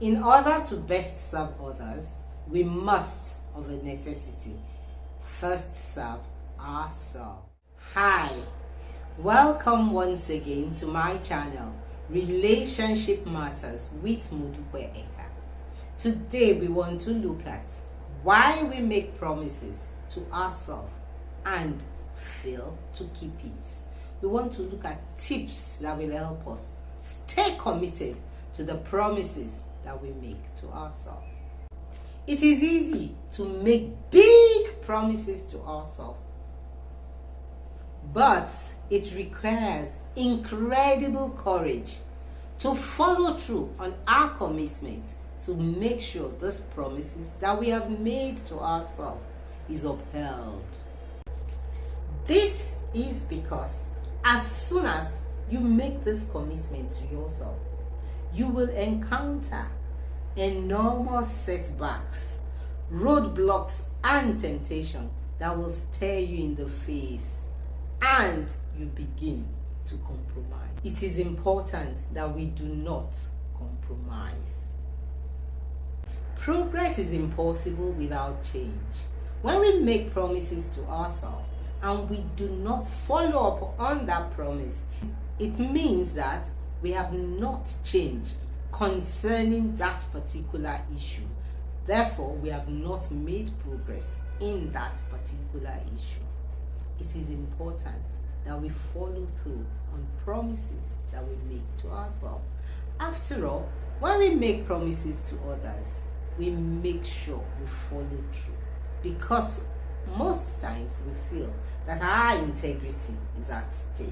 In order to best serve others, we must, of a necessity, first serve ourselves. Hi, welcome once again to my channel, Relationship Matters with Modupe Eka. Today we want to look at why we make promises to ourselves and fail to keep it. We want to look at tips that will help us stay committed to the promises that we make to ourselves. It is easy to make big promises to ourselves, but it requires incredible courage to follow through on our commitment to make sure these promises that we have made to ourselves is upheld. This is because as soon as you make this commitment to yourself, you will encounter enormous setbacks, roadblocks, and temptation that will stare you in the face, and you begin to compromise. It is important that we do not compromise. Progress is impossible without change. When we make promises to ourselves and we do not follow up on that promise, it means that we have not changed concerning that particular issue. Therefore, we have not made progress in that particular issue. It is important that we follow through on promises that we make to ourselves. After all, when we make promises to others, we make sure we follow through, because most times we feel that our integrity is at stake.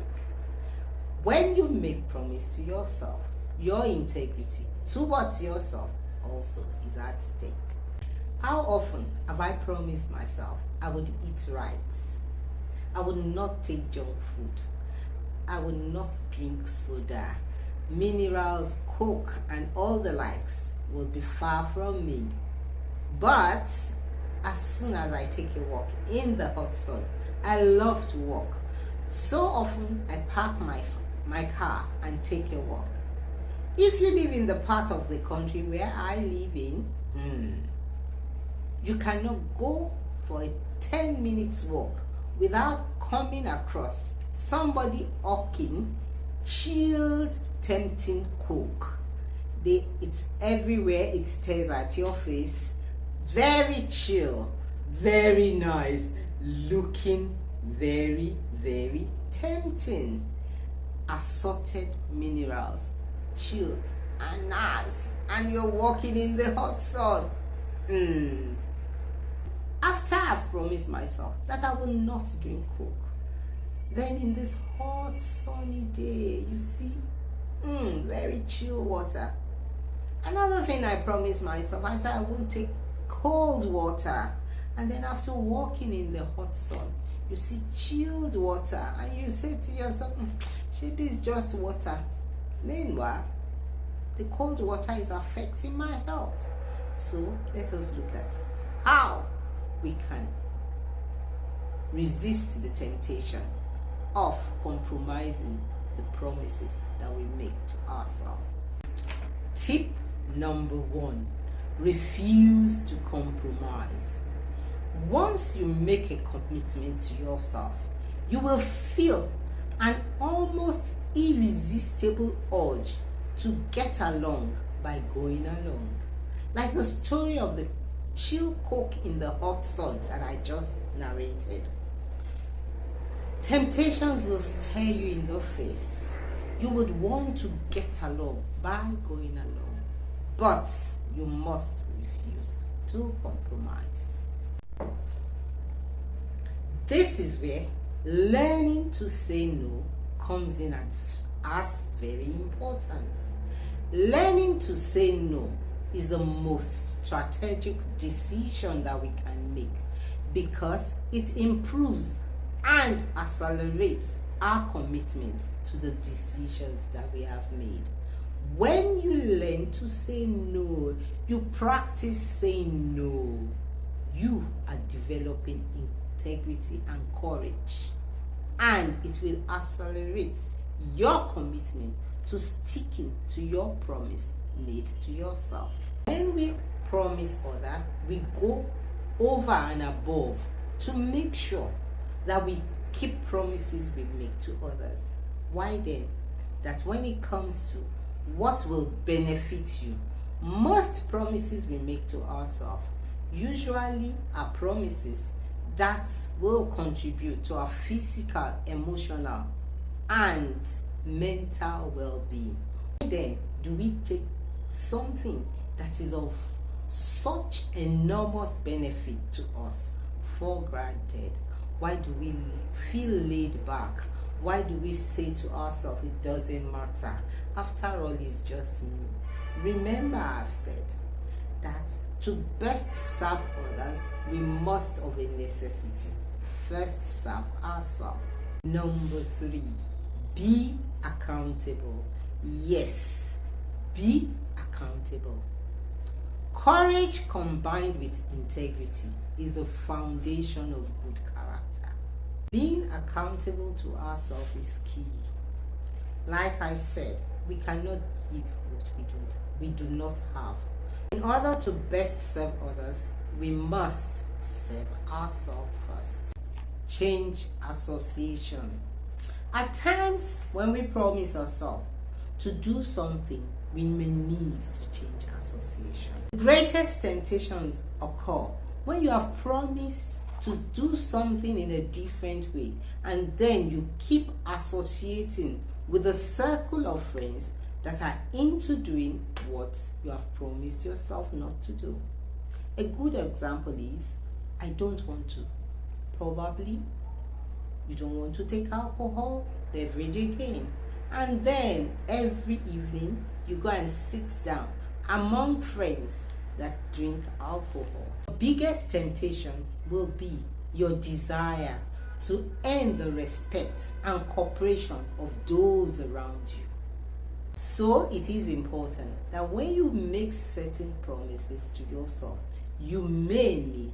When you make promise to yourself, your integrity towards yourself also is at stake. How often have I promised myself I would eat right? I would not take junk food. I would not drink soda. Minerals, Coke, and all the likes will be far from me. But as soon as I take a walk in the hot sun, I love to walk. So often I park my car and take a walk. If you live in the part of the country where I live in, you cannot go for a 10 minutes walk without coming across somebody hawking chilled, tempting Coke. It's everywhere. It stares at your face. Very chill, very nice, looking very, very tempting. Assorted minerals, chilled and nice, and you're walking in the hot sun. After I've promised myself that I will not drink Coke, then in this hot sunny day, you see, very chill water. Another thing I promised myself, I said I won't take cold water, and then after walking in the hot sun, you see chilled water, and you say to yourself, "This is just water." Meanwhile, the cold water is affecting my health. So let us look at how we can resist the temptation of compromising the promises that we make to ourselves. Tip number 1: refuse to compromise. Once you make a commitment to yourself, you will feel an almost irresistible urge to get along by going along. Like the story of the chill Coke in the hot sun that I just narrated. Temptations will stare you in the face. You would want to get along by going along, but you must refuse to compromise. This is where learning to say no comes in as very important. Learning to say no is the most strategic decision that we can make, because it improves and accelerates our commitment to the decisions that we have made. When you learn to say no, you practice saying no, you are developing integrity and courage, and it will accelerate your commitment to sticking to your promise made to yourself. When we promise others, we go over and above to make sure that we keep promises we make to others. Why then? That when it comes to what will benefit you, most promises we make to ourselves usually are promises that will contribute to our physical, emotional, and mental well-being. Then do we take something that is of such enormous benefit to us for granted? Why do we feel laid back? Why do we say to ourselves, it doesn't matter? After all, it's just me. Remember, I've said that to best serve others, we must of a necessity first serve ourselves. Number 3, be accountable. Yes, be accountable. Courage combined with integrity is the foundation of good character. Being accountable to ourselves is key. Like I said, we cannot give what we do not have. In order to best serve others, we must serve ourselves first. Change association. At times, when we promise ourselves to do something, we may need to change association. The greatest temptations occur when you have promised to do something in a different way, and then you keep associating with a circle of friends that are into doing what you have promised yourself not to do. A good example is, I don't want to. Probably you don't want to take alcohol, beverage again. And then every evening you go and sit down among friends that drink alcohol. The biggest temptation will be your desire to earn the respect and cooperation of those around you. So it is important that when you make certain promises to yourself, you may need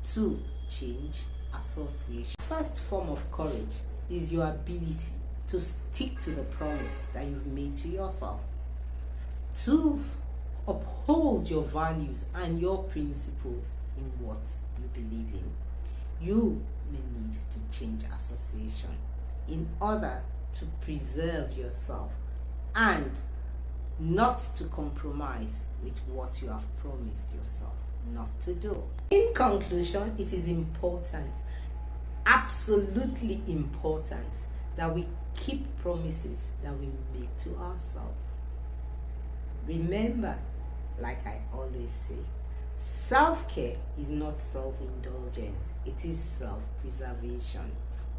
to change association. First form of courage is your ability to stick to the promise that you've made to yourself, to uphold your values and your principles in what you believe in. You may need to change association in order to preserve yourself and not to compromise with what you have promised yourself not to do. In conclusion, it is important, absolutely important, that we keep promises that we make to ourselves. Remember, like I always say, self-care is not self-indulgence, it is self-preservation.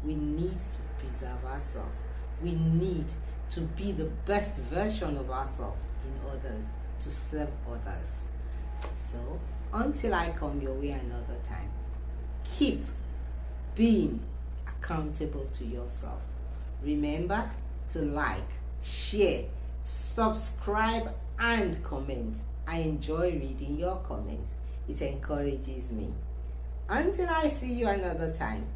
We need to preserve ourselves. We need to be the best version of ourselves in others, to serve others. So, until I come your way another time, keep being accountable to yourself. Remember to like, share, subscribe, and comment. I enjoy reading your comments. It encourages me. Until I see you another time.